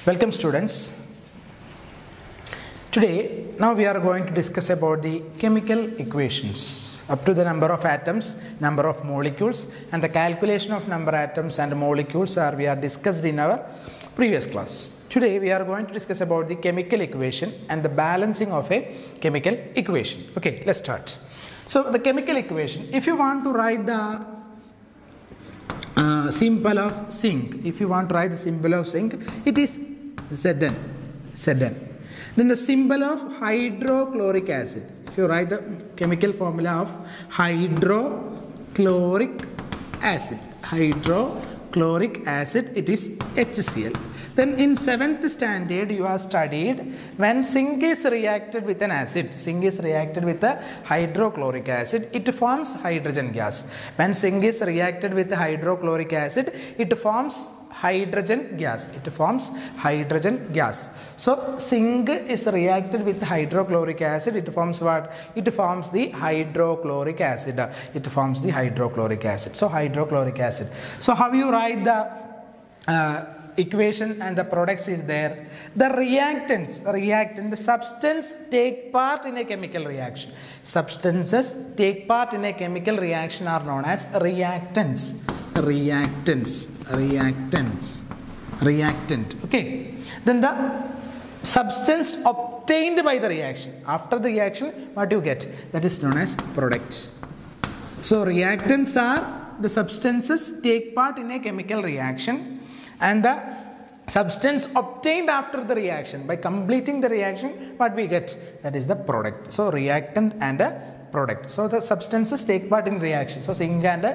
Welcome students. Today, now we are going to discuss about the chemical equations up to the number of atoms, number of molecules, and the calculation of number of atoms and molecules we are discussed in our previous class. Today we are going to discuss about the chemical equation and the balancing of a chemical equation. Okay, let's start. So the chemical equation, if you want to write the symbol of zinc, if you want to write the symbol of zinc, it is Zn. Then the symbol of hydrochloric acid, if you write the chemical formula of hydrochloric acid, it is HCl. Then in 7th standard you have studied when zinc is reacted with an acid, zinc is reacted with a hydrochloric acid, it forms hydrogen gas. When zinc is reacted with hydrochloric acid, it forms hydrogen gas. So zinc is reacted with hydrochloric acid, it forms what? It forms the hydrochloric acid. So hydrochloric acid. So how you write the equation and the products is there. The reactants, the substance take part in a chemical reaction. Substances take part in a chemical reaction are known as reactants. Reactant. Okay. Then the substance obtained by the reaction. After the reaction, what you get? That is known as product. So reactants are the substances take part in a chemical reaction, and the substance obtained after the reaction. By completing the reaction, what we get? That is the product. So reactant and a product. So the substances take part in reaction. So zinc and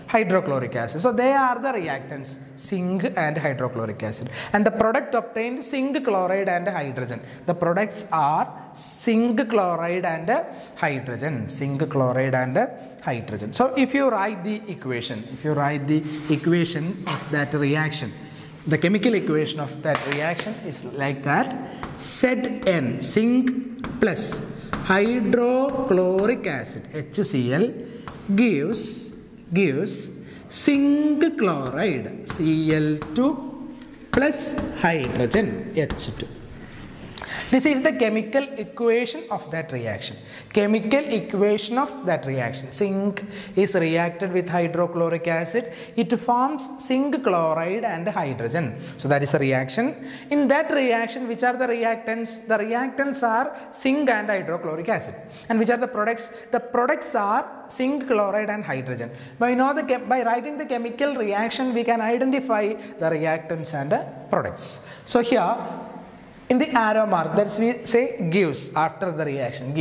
hydrochloric acid. So they are the reactants, zinc and hydrochloric acid. And the product obtained, zinc chloride and hydrogen. The products are zinc chloride and hydrogen. So if you write the equation, of that reaction, the chemical equation of that reaction is like that. Zn, zinc plus hydrochloric acid, HCl, gives zinc chloride, Cl2 plus hydrogen, H2. This is the chemical equation of that reaction. Zinc is reacted with hydrochloric acid. It forms zinc chloride and hydrogen. So that is a reaction. In that reaction, which are the reactants? The reactants are zinc and hydrochloric acid. And which are the products? The products are zinc chloride and hydrogen. By writing the chemical reaction, we can identify the reactants and the products. So here, in the arrow mark, that's we say gives after the reaction,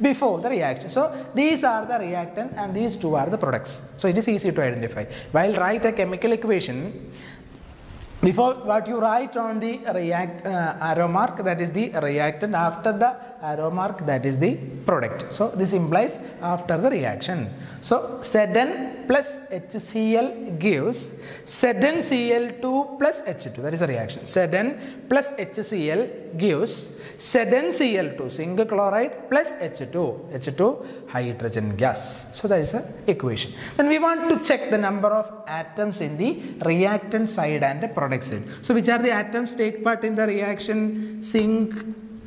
before the reaction. So these are the reactant and these two are the products. So it is easy to identify. While write a chemical equation, before what you write on the arrow mark, that is the reactant. After the arrow mark, that is the product. So this implies after the reaction. So Zn plus HCl gives ZnCl2 plus H2. That is a reaction. Zn plus HCl gives ZnCl2, zinc chloride, plus H2 hydrogen gas. So that is an equation. Then we want to check the number of atoms in the reactant side and the product side. So which are the atoms take part in the reaction? Zinc,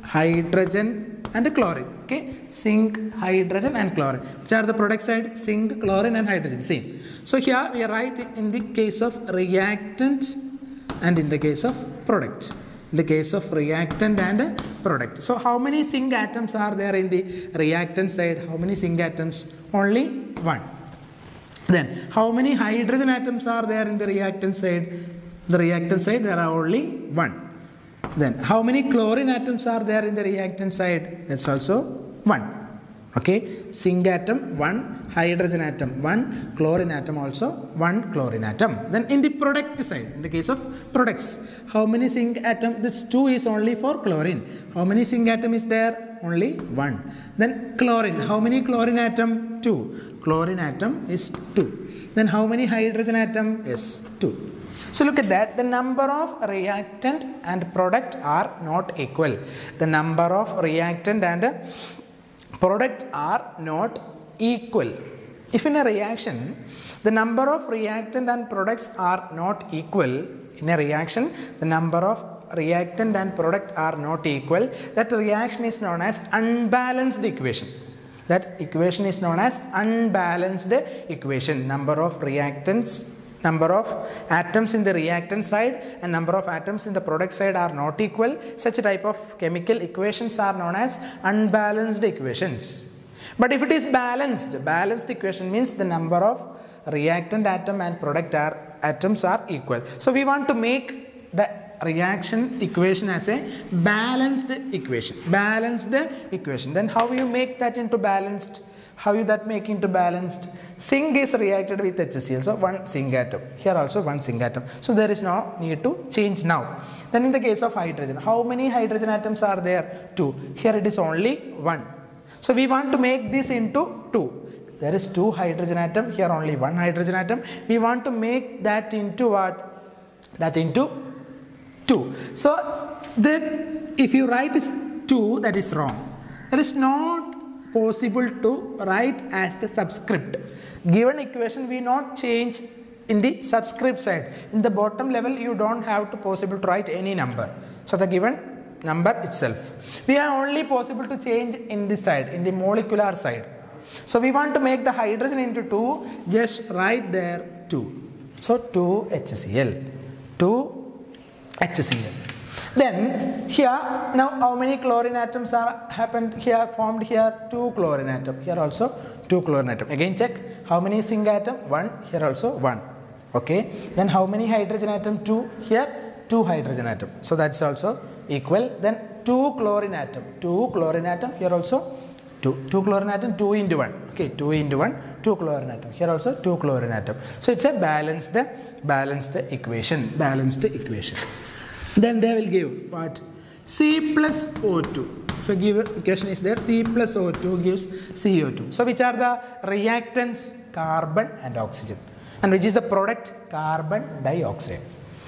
hydrogen and chlorine. Okay, zinc, hydrogen and chlorine. Which are the product side? Zinc, chlorine and hydrogen. Same. So here we write in the case of reactant and in the case of product. In the case of reactant and product. So how many zinc atoms are there in the reactant side? How many zinc atoms? Only one. Then how many hydrogen atoms are there in the reactant side? The reactant side there are only one. Then how many chlorine atoms are there in the reactant side? That's also one. Okay, zinc atom 1, hydrogen atom 1, chlorine atom also 1 chlorine atom. Then in the product side, in the case of products, how many zinc atom? This 2 is only for chlorine. How many zinc atom is there? Only 1. Then chlorine, how many chlorine atom? 2. Chlorine atom is 2. Then how many hydrogen atom? Is 2. So look at that, the number of reactant and product are not equal. The number of reactant and product are not equal. If in a reaction the number of reactant and products are not equal, In a reaction, the number of reactant and product are not equal. That reaction is known as unbalanced equation. That equation is known as unbalanced equation. Number of reactants, number of atoms in the reactant side and number of atoms in the product side are not equal. Such type of chemical equations are known as unbalanced equations. But if it is balanced, balanced equation means the number of reactant atom and product atoms are equal. So we want to make the reaction equation as a balanced equation. Balanced equation. Then how you make that into balanced? How you that make into balanced? Zinc is reacted with HCl, so one zinc atom. Here also one zinc atom. So there is no need to change now. Then in the case of hydrogen, how many hydrogen atoms are there? 2. Here it is only 1. So we want to make this into 2. There is 2 hydrogen atom, here only 1 hydrogen atom. We want to make that into what? That into 2. So then if you write 2, that is wrong. That is not possible to write as the subscript. Given equation we not change in the subscript side. In the bottom level you don't have to possible to write any number. So the given number itself. We are only possible to change in this side, in the molecular side. So we want to make the hydrogen into 2, just write there 2. So 2 HCl. 2 HCl. Then here, now how many chlorine atoms are happened here, formed here? 2 chlorine atom. Here also 2 chlorine atom. Again check, how many zinc atom? 1. Here also 1. Okay. Then how many hydrogen atom? 2. Here 2 hydrogen atom. So that's also equal. Then 2 chlorine atom. 2 chlorine atom. Here also 2. 2 chlorine atom, 2 into 1. Okay, 2 into 1, 2 chlorine atom. Here also 2 chlorine atom. So it's a balanced equation. Balanced equation. Then they will give what? C plus O2. If a given equation is there, C plus O2 gives CO2. So which are the reactants? Carbon and oxygen. And which is the product? Carbon dioxide.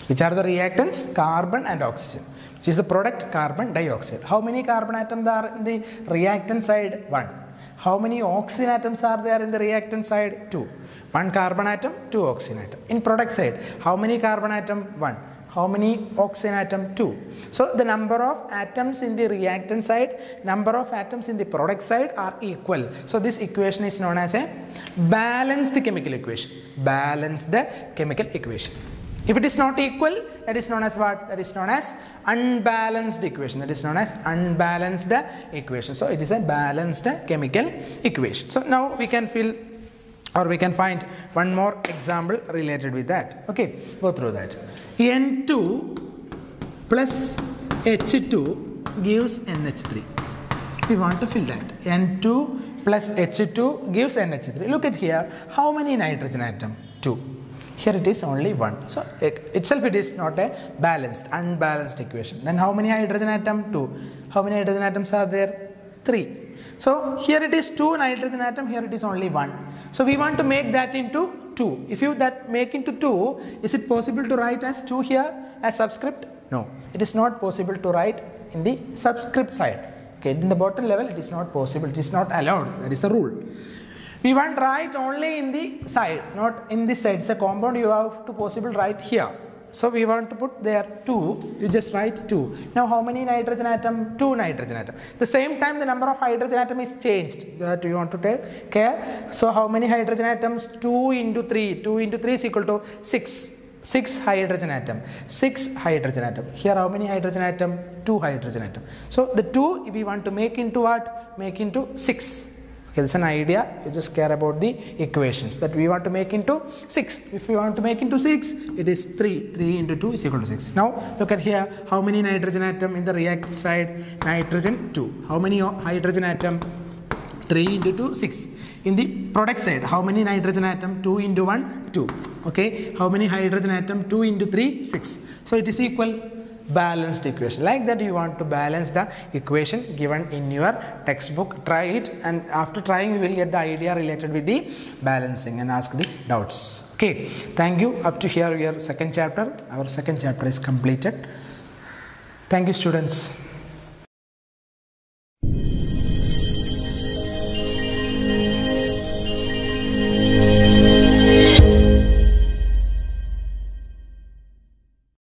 Which are the reactants? Carbon and oxygen. Which is the product? Carbon dioxide. How many carbon atoms are in the reactant side? 1. How many oxygen atoms are there in the reactant side? 2. 1 carbon atom, 2 oxygen atom. In product side, how many carbon atom? 1. How many oxygen atom? 2. So the number of atoms in the reactant side, number of atoms in the product side are equal. So this equation is known as a balanced chemical equation. Balanced chemical equation. If it is not equal, that is known as what? That is known as unbalanced equation. That is known as unbalanced equation. So it is a balanced chemical equation. So now we can fill or we can find one more example related with that. Okay, go through that. N2 plus H2 gives NH3. We want to fill that. N2 plus H2 gives NH3. Look at here. How many nitrogen atom? 2. Here it is only 1. So itself it is not a balanced, unbalanced equation. Then how many hydrogen atom? 2. How many hydrogen atoms are there? 3. So here it is 2 nitrogen atom, here it is only 1. So we want to make that into 2. If you that make into 2, is it possible to write as 2 here as subscript? No. It is not possible to write in the subscript side. Okay, in the bottom level it is not possible, it is not allowed. That is the rule. We want to write only in the side, not in this side. It's a compound, you have to possible write here. So we want to put there 2, you just write 2. Now how many nitrogen atom? 2 nitrogen atom. The same time the number of hydrogen atom is changed. That you want to take care. So how many hydrogen atoms? 2 into 3. 2 into 3 is equal to 6. 6 hydrogen atom. 6 hydrogen atom. Here how many hydrogen atom? 2 hydrogen atom. So the 2 we want to make into what? Make into 6. Okay, this is an idea. You just care about the equations that we want to make into 6. If we want to make into 6, it is 3. 3 into 2 is equal to 6. Now look at here. How many nitrogen atom in the reactant side? Nitrogen 2. How many hydrogen atom? 3 into 2, 6. In the product side, how many nitrogen atom? 2 into 1, 2. Okay. How many hydrogen atom? 2 into 3, 6. So it is equal. Balanced equation. Like that you want to balance the equation given in your textbook. Try it, and after trying you will get the idea related with the balancing and ask the doubts. Okay, thank you. Up to here your second chapter. Our second chapter is completed. Thank you, students.